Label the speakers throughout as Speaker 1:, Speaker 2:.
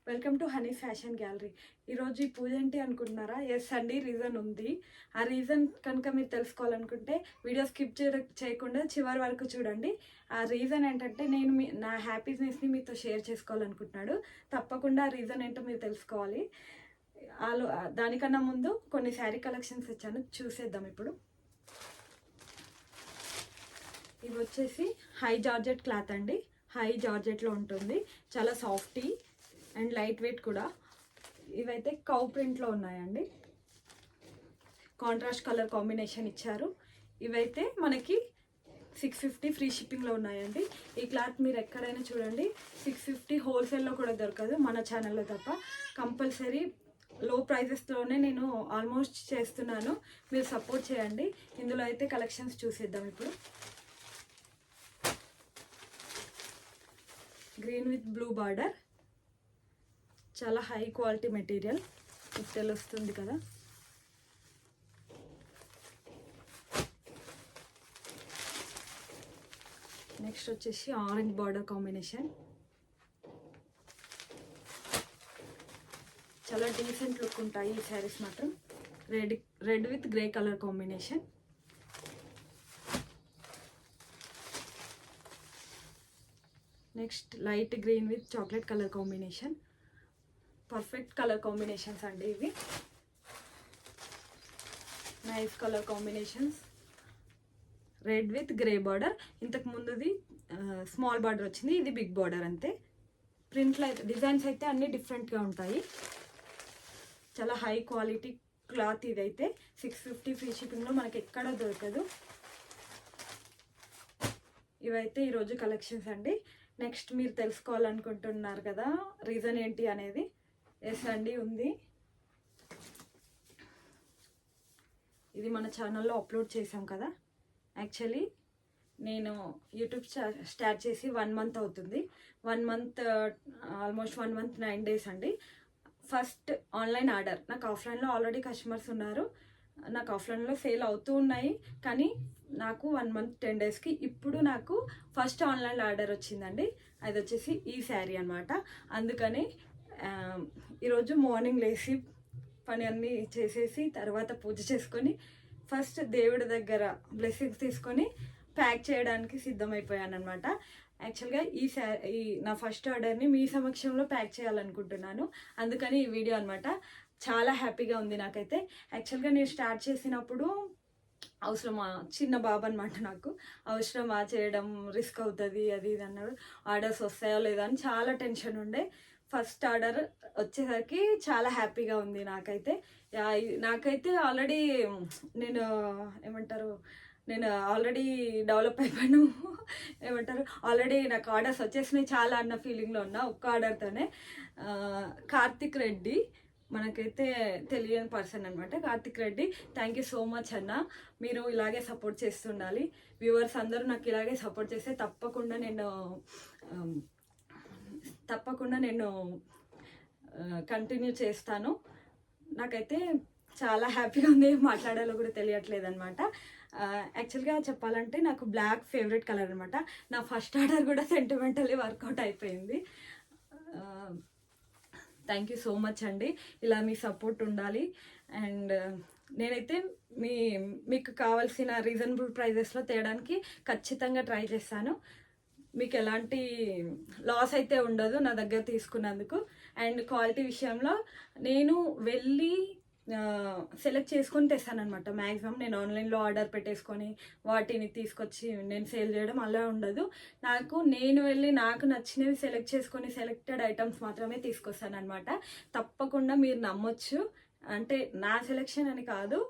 Speaker 1: Welcome to honey fashion gallery. ఈరోజు ఈ పూజ ఏంటి అనుకుంటున్నారా? ఎస్ అండి, రీజన్ ఉంది. ఆ రీజన్ కనుక మీరు తెలుసుకోవాలనుకుంటే వీడియో స్కిప్ చేయకుండా చివరి వరకు చూడండి. ఆ రీజన్ ఏంటంటే నేను నా హ్యాపీనెస్ని మీతో షేర్ చేసుకోవాలనుకుంటున్నాడు. తప్పకుండా ఆ రీజన్ ఏంటో మీరు తెలుసుకోవాలి. దానికన్నా ముందు కొన్ని శారీ కలెక్షన్స్ ఇచ్చాను, చూసేద్దాం ఇప్పుడు. ఇవి వచ్చేసి హై జార్జెట్ క్లాత్ అండి. హై జార్జెట్లో ఉంటుంది, చాలా సాఫ్టీ అండ్ లైట్ వెయిట్ కూడా. ఇవైతే కౌ ప్రింట్లో ఉన్నాయండి, కాంట్రాస్ట్ కలర్ కాంబినేషన్ ఇచ్చారు. ఇవైతే మనకి 650 ఫ్రీ షిప్పింగ్లో ఉన్నాయండి. ఈ క్లాత్ మీరు ఎక్కడైనా చూడండి, 650 హోల్సేల్లో కూడా దొరకదు, మన ఛానల్లో తప్ప. కంపల్సరీ లో ప్రైజెస్లోనే నేను ఆల్మోస్ట్ చేస్తున్నాను, మీరు సపోర్ట్ చేయండి. ఇందులో అయితే కలెక్షన్స్ చూసేద్దాం ఇప్పుడు. గ్రీన్ విత్ బ్లూ బార్డర్, చాలా హై క్వాలిటీ మెటీరియల్, మీకు తెలుస్తుంది కదా. నెక్స్ట్ వచ్చేసి ఆరెంజ్ బార్డర్ కాంబినేషన్, చాలా డీసెంట్ లుక్ ఉంటాయి ఈ శారీస్ మాత్రం. Red with grey colour combination. Next light green with chocolate colour combination. Perfect colour combinations అండి ఇవి, nice colour combinations. Red with grey border, ఇంతకు ముందుది స్మాల్ బార్డర్ వచ్చింది, ఇది బిగ్ బార్డర్ అంతే. ప్రింట్లో అయితే డిజైన్స్ అయితే అన్నీ డిఫరెంట్గా ఉంటాయి. చాలా హై క్వాలిటీ క్లాత్ ఇదైతే. 650 ఫ్రీ షిప్పింగ్లో మనకి ఎక్కడ దొరకదు. ఇవైతే ఈరోజు కలెక్షన్స్ అండి. నెక్స్ట్ మీరు తెలుసుకోవాలనుకుంటున్నారు కదా రీజన్ ఏంటి అనేది. ఎస్ అండి, ఉంది. ఇది మన ఛానల్లో అప్లోడ్ చేసాం కదా. యాక్చువల్లీ నేను యూట్యూబ్ స్టార్ట్ చేసి 1 మంత్ అవుతుంది. 1 మంత్ ఆల్మోస్ట్ 1 మంత్ 9 డేస్ అండి. First online order. నాకు ఆఫ్లైన్లో ఆల్రెడీ కస్టమర్స్ ఉన్నారు, నాకు ఆఫ్లైన్లో సేల్ అవుతూ ఉన్నాయి. కానీ నాకు 1 మంత్ 10 డేస్కి ఇప్పుడు నాకు ఫస్ట్ ఆన్లైన్ ఆర్డర్ వచ్చిందండి. అది వచ్చేసి ఈ శారీ అనమాట. అందుకని ఈరోజు మార్నింగ్ లేచి పని అన్నీ చేసేసి తర్వాత పూజ చేసుకొని ఫస్ట్ దేవుడి దగ్గర బ్లెస్సింగ్స్ తీసుకొని ప్యాక్ చేయడానికి సిద్ధమైపోయాను అనమాట. యాక్చువల్గా ఈ నా ఫస్ట్ ఆర్డర్ని మీ సమక్షంలో ప్యాక్ చేయాలనుకుంటున్నాను, అందుకని ఈ వీడియో అనమాట. చాలా హ్యాపీగా ఉంది నాకైతే. యాక్చువల్గా నేను స్టార్ట్ చేసినప్పుడు అవసరమా, చిన్న బాబు అనమాట నాకు, అవసరమా చేయడం, రిస్క్ అవుతుంది అది ఇది అన్నాడు. ఆర్డర్స్ వస్తాయో లేదో అని చాలా టెన్షన్ ఉండే. ఫస్ట్ ఆర్డర్ వచ్చేసరికి చాలా హ్యాపీగా ఉంది నాకైతే. నాకైతే ఆల్రెడీ నేను నేను ఆల్రెడీ డెవలప్ అయిపోయాను, ఆల్రెడీ నాకు ఆర్డర్స్ వచ్చేసినాయి చాలా అన్న ఫీలింగ్లో ఉన్నా ఒక్క ఆర్డర్తోనే. కార్తిక్ రెడ్డి, మనకైతే తెలియని పర్సన్ అనమాట, Karthik Reddy. Thank you so much అన్న, మీరు ఇలాగే సపోర్ట్ చేస్తుండాలి. వ్యూవర్స్ అందరూ నాకు ఇలాగే సపోర్ట్ చేస్తే తప్పకుండా నేను కంటిన్యూ చేస్తాను. నాకైతే చాలా హ్యాపీగా ఉంది, మాట్లాడాలో కూడా తెలియట్లేదు అనమాట. యాక్చువల్గా చెప్పాలంటే నాకు బ్లాక్ ఫేవరెట్ కలర్ అనమాట. నా ఫస్ట్ ఆర్డర్ కూడా సెంటిమెంటల్లీ వర్కౌట్ అయిపోయింది. థ్యాంక్ యూ సో మచ్ అండి, ఇలా మీ సపోర్ట్ ఉండాలి. అండ్ నేనైతే మీకు కావాల్సిన రీజనబుల్ ప్రైజెస్లో తేయడానికి ఖచ్చితంగా ట్రై చేస్తాను. మీకు ఎలాంటి లాస్ అయితే ఉండదు నా దగ్గర తీసుకున్నందుకు. అండ్ క్వాలిటీ విషయంలో నేను వెళ్ళి సెలెక్ట్ చేసుకొని తెస్తానమాట. మ్యాక్సిమం నేను ఆన్లైన్లో ఆర్డర్ పెట్టేసుకొని వాటిని తీసుకొచ్చి నేను సేల్ చేయడం అలా ఉండదు. నేను వెళ్ళి నాకు నచ్చినవి సెలెక్ట్ చేసుకొని సెలెక్టెడ్ ఐటమ్స్ మాత్రమే తీసుకొస్తాను అనమాట. తప్పకుండా మీరు నమ్మొచ్చు, అంటే నా సెలెక్షన్ అని కాదు,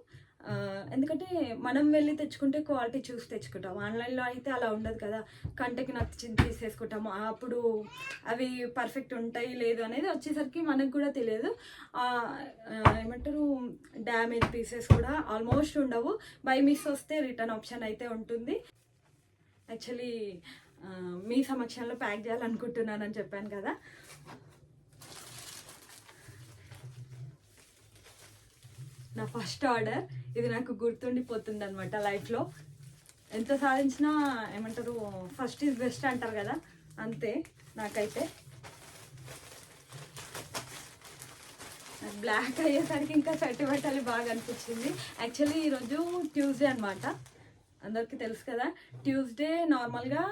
Speaker 1: ఎందుకంటే మనం వెళ్ళి తెచ్చుకుంటే క్వాలిటీ చూసి తెచ్చుకుంటాం. ఆన్లైన్లో అయితే అలా ఉండదు కదా, కంటికి నచ్చింది తీసేసుకుంటాము. అప్పుడు అవి పర్ఫెక్ట్ ఉంటాయి లేదు అనేది వచ్చేసరికి మనకు కూడా తెలియదు. డ్యామేజ్ పీసెస్ కూడా ఆల్మోస్ట్ ఉండవు. బై మిస్ వస్తే రిటర్న్ ఆప్షన్ అయితే ఉంటుంది. యాక్చువల్లీ మీ సమక్షంలో ప్యాక్ చేయాలనుకుంటున్నానని చెప్పాను కదా. నా ఫస్ట్ ఆర్డర్ ఇది నాకు గుర్తుండిపోతుంది అనమాట లైఫ్లో. ఎంత సాధించినా ఫస్ట్ ఈజ్ బెస్ట్ అంటారు కదా, అంతే నాకైతే. బ్లాక్ అయ్యేసరికి ఇంకా స్వెట్ పెట్టాలి బాగా అనిపించింది. యాక్చువల్లీ ఈరోజు ట్యూస్డే అనమాట, అందరికీ తెలుసు కదా. ట్యూస్డే నార్మల్గా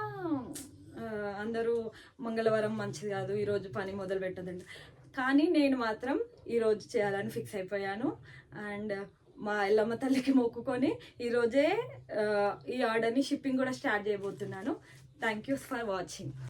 Speaker 1: అందరూ మంగళవారం మంచిది కాదు, ఈరోజు పని మొదలు పెట్టదండి. కానీ నేను మాత్రం ఈరోజు చేయాలని ఫిక్స్ అయిపోయాను. అండ్ మా ఎల్లమ్మ తల్లికి మొక్కుకొని ఈరోజే ఈ ఆర్డర్ని షిప్పింగ్ కూడా స్టార్ట్ చేయబోతున్నాను. Thank you for watching.